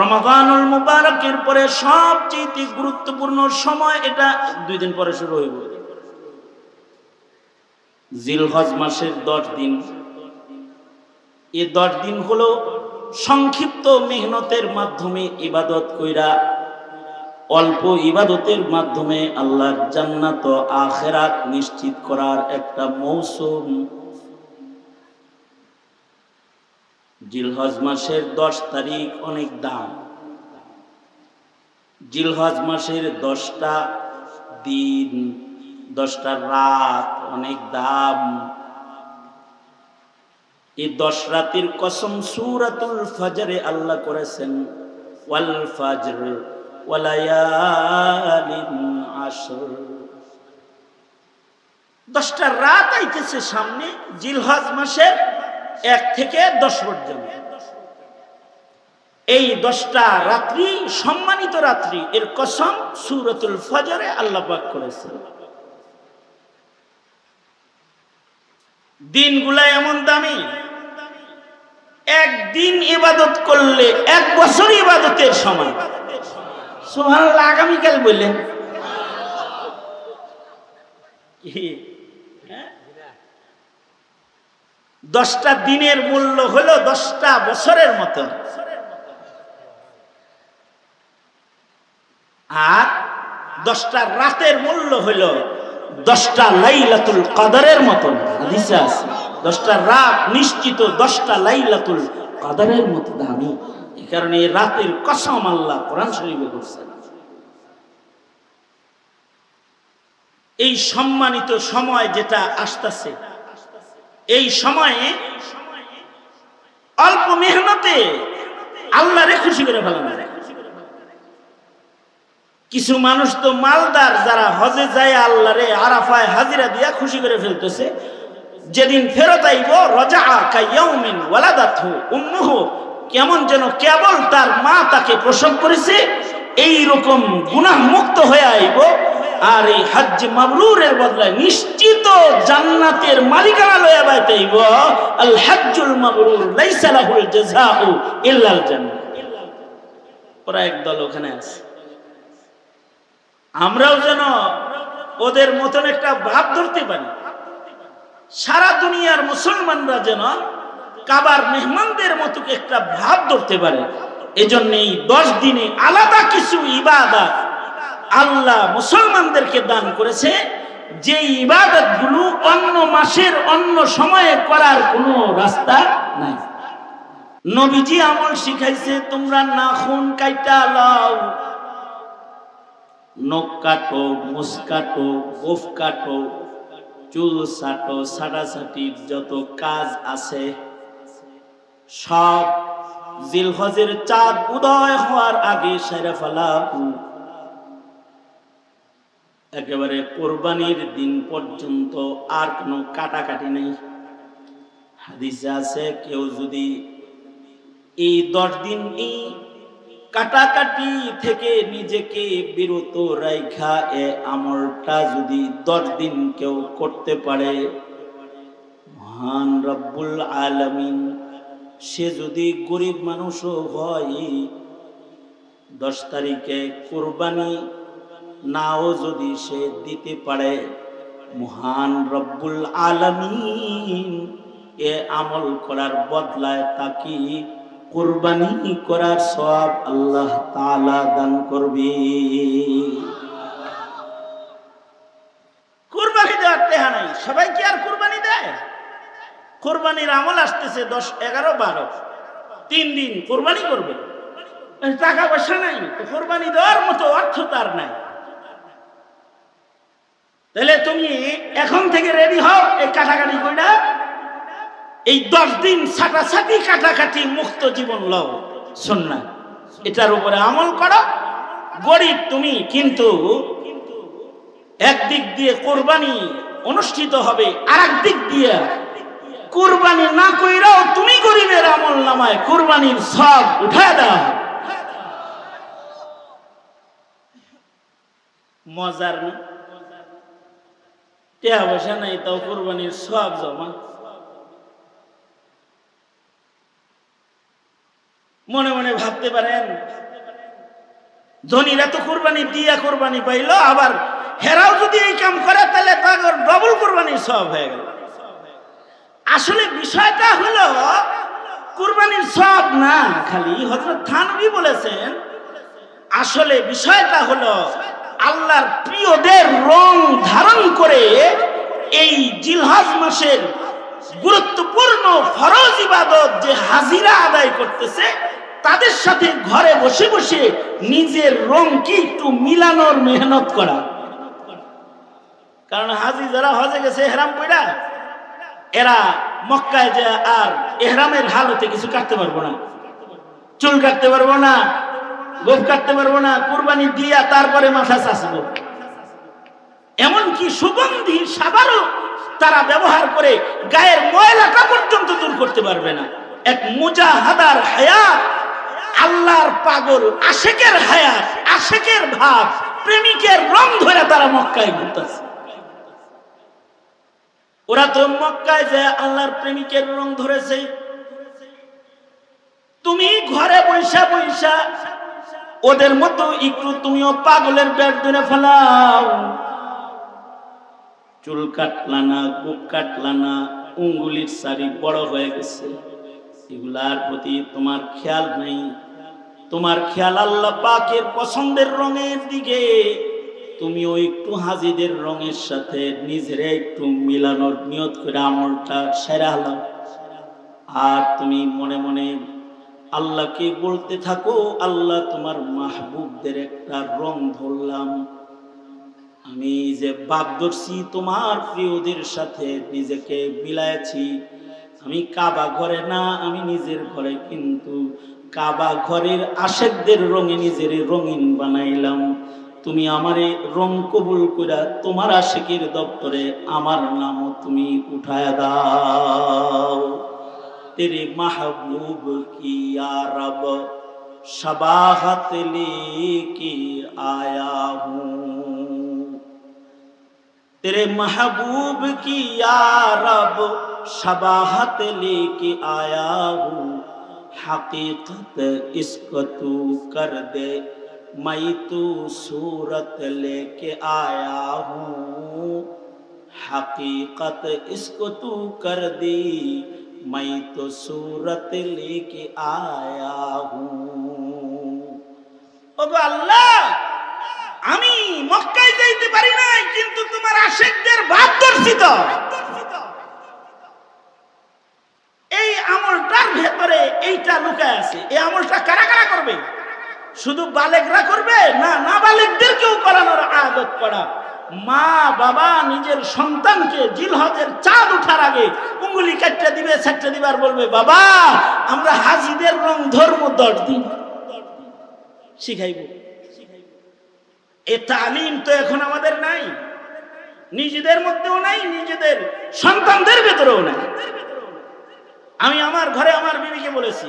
রমাদানুল মুবারকের পরে সবচেয়ে গুরুত্বপূর্ণ সময়, এটা 2 দিন পরে শুরু হইব। জিলহজ মাসের 10 দিন। এই 10 দিন হলো সংক্ষিপ্ত মেহনতের মাধ্যমে ইবাদত কইরা, অল্প ইবাদতের মাধ্যমে আল্লাহর জান্নাত ও আখিরাত নিশ্চিত করার একটা মৌসুম। জিলহজ মাসের 10 তারিখ অনেক দাম। জিলহজ মাসের 10টা দিন, 10টা রাত অনেক দাম। এই 10 রাতের কসম সূরাতুল ফজরে আল্লাহ করেছেন, ওয়াল ফজর ওয়া লায়ালিন আশর। 10টা রাত আইতেছে সামনে, জিলহজ মাসের 1 থেকে 10 পর্যন্ত। এই 10টা রাত্রি সম্মানিত রাত্রি, এর কসম সূরাতুল ফজরে আল্লাহ পাক করেছেন। দিনগুলা এমন দামি, একদিন ইবাদত করলে 1 বছর ইবাদতের সমান। সুবহানাল্লাহ। আগামীকাল বললেন 10টা দিনের মূল্য হলো 10টা বছরের মতো, আর 10টা রাতের মূল্য হলো 10টা লাইলাতুল কদরের মতো। হাদিসে আছে 10টা রাত নিশ্চিত 10টা লাইলাতুল কদরের মতো দামি। এই কারণে এই রাতের কসম আল্লাহ কোরআন শরীফে করছেন। এই সম্মানিত সময় যেটা আসতেছে, এই সময়ে অল্প মেহনতে আল্লাহরে খুশি করে ফেলানো যায়। কিছু মানুষ তো মালদার, যারা হজে যায় আল্লাহরে আরাফায় হাজিরা দিয়া খুশি করে ফেলতেছে। যেদিন ফেরত আইব রাজা কায়াউমিন ওয়ালাদাতহু উম্মুহু, কেমন যেন কেবল তার মা তাকে প্রসব করেছে এই রকম গুনাহ মুক্ত হয়ে আইব। আর এই হজ্জ মাবরুরের বদলায় নিশ্চিত জান্নাতের মালিকানা লইয়া বাইতেইব। আল হজ্জুল মাবরুর লাইসা লাহুল জাযাউ ইল্লাল জান্নাহ। ওরা একদল ওখানে আছে। আমরাও যেন ওদের মতন একটা ভাব ধরতে পারি। সারা দুনিয়ার মুসলমানরা যেন কাবার মেহমানদের মতো একটা ভাব ধরতে পারে। এজন্য এই 10 দিনে আলাদা কিছু ইবাদত আল্লাহ মুসলমানদেরকে দান করেছে, যে ইবাদতগুলো অন্য মাসের অন্য সময়ে করার কোনো রাস্তা নাই। নবীজি আমল শিখাইছে, তোমরা নাখুন কাইটা লাও, নখ কাটো, মুছ কাটো, গোফ কাটো, চুল ছাটো, ছাটাছাটির যত কাজ আছে সব জিলহজের চাঁদ উদয় হওয়ার আগে সেরে ফেলাও। একেবারে কোরবানির দিন পর্যন্ত আর কোনো কাটাকাটি নেই। হাদিসে আছে, কেউ যদি এই 10 দিন এই কাটাকাটি থেকে নিজেকে বিরত রাখা এ আমলটা যদি 10 দিন কেউ করতে পারে, মহান রব্বুল আলামিন, সে যদি গরিব মানুষও হয়, 10 তারিখে কোরবানি নাও যদি সে দিতে পারে, মহান রব্বুল আলামিন এ আমল করার বদলায় তাকে কুরবানি করার সওয়াব আল্লাহ তাআলা দান করবে। কুরবানি দেওয়ার টেহা নাই, সবাই কি আর কুরবানি দেয়? কুরবানির আমল আসতেছে 10, 11, 12, 3 দিন কুরবানি করবে। টাকা পয়সা নাই, কুরবানি দেওয়ার মতো অর্থ তার নাই। তাহলে তুমি এখন থেকে রেডি হও, এই কাটাকাটি কইরা এই 10 দিন ছাটাছাটি কাটাকাটি মুক্ত জীবন লও। সুন্নাহ, এটার উপরে আমল করো। গরিব তুমি, কিন্তু একদিক দিয়ে কোরবানি অনুষ্ঠিত হবে, আর একদিক দিয়ে কোরবানি না কইরাও তুমি গরিবের আমল নামায় কোরবানির সওয়াব উঠায় দাও। মজার না? টাকা পয়সা নাই, তাও কোরবানির সওয়াব জমা। মনে মনে ভাবতে পারেন ধনীরা তো কুরবানি দিয়া কুরবানি পাইল, আবার হেরাও যদি এই কাম করে তাহলে তার ডবল কুরবানির সওয়াব হয়ে গেল। আসলে বিষয়টা হলো কুরবানির সওয়াব না, খালি হযরত থানভী বলেছেন আসলে বিষয়টা হলো আল্লাহর প্রিয়দের রং ধারণ করে এই জিলহজ মাসের গুরুত্বপূর্ণ ফরজ ইবাদত যে হাজিরা আদায় করতেছে তাদের সাথে ঘরে বসে বসে নিজের রংকে একটু মিলানোর মেহনত করা। কারণ হাজি যারা হজে গেছে ইহরাম পয়রা, এরা মক্কায় যে আর ইহরামের হালতে কিছু কাটতে পারবো না, চুল কাটতে পারবো না, গোফ কাটতে পারবো না, কুরবানি দিয়া তারপরে মাথা চাষবো। এমনকি সুগন্ধি সাবারও তারা ব্যবহার করে গায়ের ময়লাটা পর্যন্ত দূর করতে পারবে না। এক মুজাহাদার হায়াত, আল্লাহর পাগল আশেকের হায়াত, আশেকের ভাব, প্রেমিকের রং ধরে তারা মক্কায় ঘুরতেছে। ওরা তো মক্কায় যে আল্লাহর প্রেমিকের রং ধরেছে, তুমি ঘরে বৈশা বৈশা ওদের মতো একটু তুমিও পাগলের ব্যাট ধরে ফেলাও, চুল কাটলা না, গোপ কাটলা না, উঙ্গুলির সারি বড় হয়ে গেছে, এগুলার প্রতি তোমার খেয়াল নেই। তোমার খেয়াল আল্লাহ পাকের পছন্দের রঙের দিকে, তুমিও একটু হাজিদের রঙের সাথে নিজেরে একটু মিলানোর নিয়ত করে আমলটা সেরা হলাম। আর তুমি মনে মনে আল্লাহকে বলতে থাকো, আল্লাহ তোমার মাহবুবদের একটা রং ধরলাম, আমি যে বাপ ধরছি তোমার প্রিয়দের সাথে নিজেকে মিলাইছি, আমি কাবা ঘরে না, আমি নিজের ঘরে কিন্তু কাবা ঘরের আশেকদের রঙে নিজের রঙিন বানাইলাম। তুমি আমারে রং কবুল কইরা তোমার আশেকের দপ্তরে আমার নামও তুমি উঠায়া দাও। तेरे महबूब की या रब शबाहत लेके आया हूँ, तेरे महबूब की या रब शबाहत लेके आया हूँ, हकीकत इसको तू कर दे मैं तू सूरत लेके आया हूँ, हकीकत इसको तू कर दे मैं तो सूरत लेके आया हूँ। ওগো আল্লাহ, আমি মক্কায় যাইতে পারি নাই কিন্তু তোমার আশিকদের ভাব ধরছি তো। এই আমলটার ভেতরে এইটা লুকায় আছে। এই আমলটা কারা কারা করবে? শুধু বালেগরা করবে না, না বালেগদেরকেও করানোর আদত করা। মা বাবা নিজের সন্তানকে জিলহজের চাঁদ ওঠার আগে উঙ্গুলি কাটতে দিবে, ছাটতে দিবে আর বলবে বাবা আমরা হাজিদের রং ধর্ম 10 দিন শিখাইব। এ তালিম তো এখন আমাদের নাই, নিজেদের মধ্যেও নাই, নিজেদের সন্তানদের ভেতরেও নাই। আমি আমার ঘরে আমার বিবিকে বলেছি,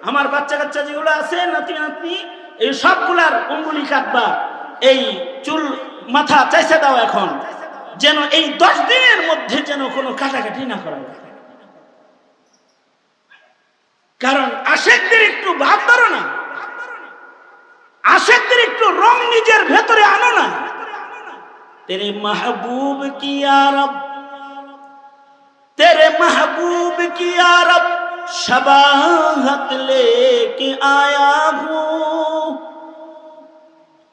আমার বাচ্চা কাচ্চা যেগুলো আছে নাতি নাতনি, এই সবগুলার উঙ্গুলি কাটবা, এই চুল মাথা চাইছে দাও এখন, যেন এই 10 দিনের মধ্যে যেন কোনো কাটাকাটি না করা হয়। কারণ আশেকদের একটু ভাব ধরো না, আশেকদের একটু রং নিজের ভেতরে আনো না। তেরে মাহবুব কি ইয়া রব, তেরে মাহবুব কি ইয়া রব शबाहत लेके आया हूँ,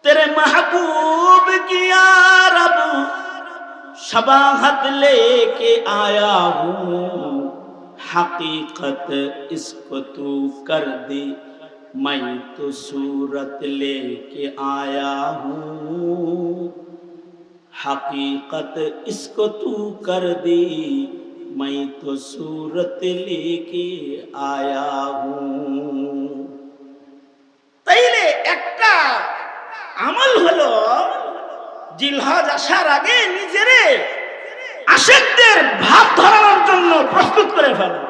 तेरे महबूब की या रब शबाहत लेके आया हूँ, हकीकत इसको तू कर दे मैं तो सूरत लेके आया हूँ, हकीकत इसको तू कर दे मैं तो सूरत लेके आया हूँ। তাইলে একটা আমল হলো জিলহজ আসার আগে নিজেরে আশিকদের ভাব ধরানোর জন্য প্রস্তুত করে ফেলা।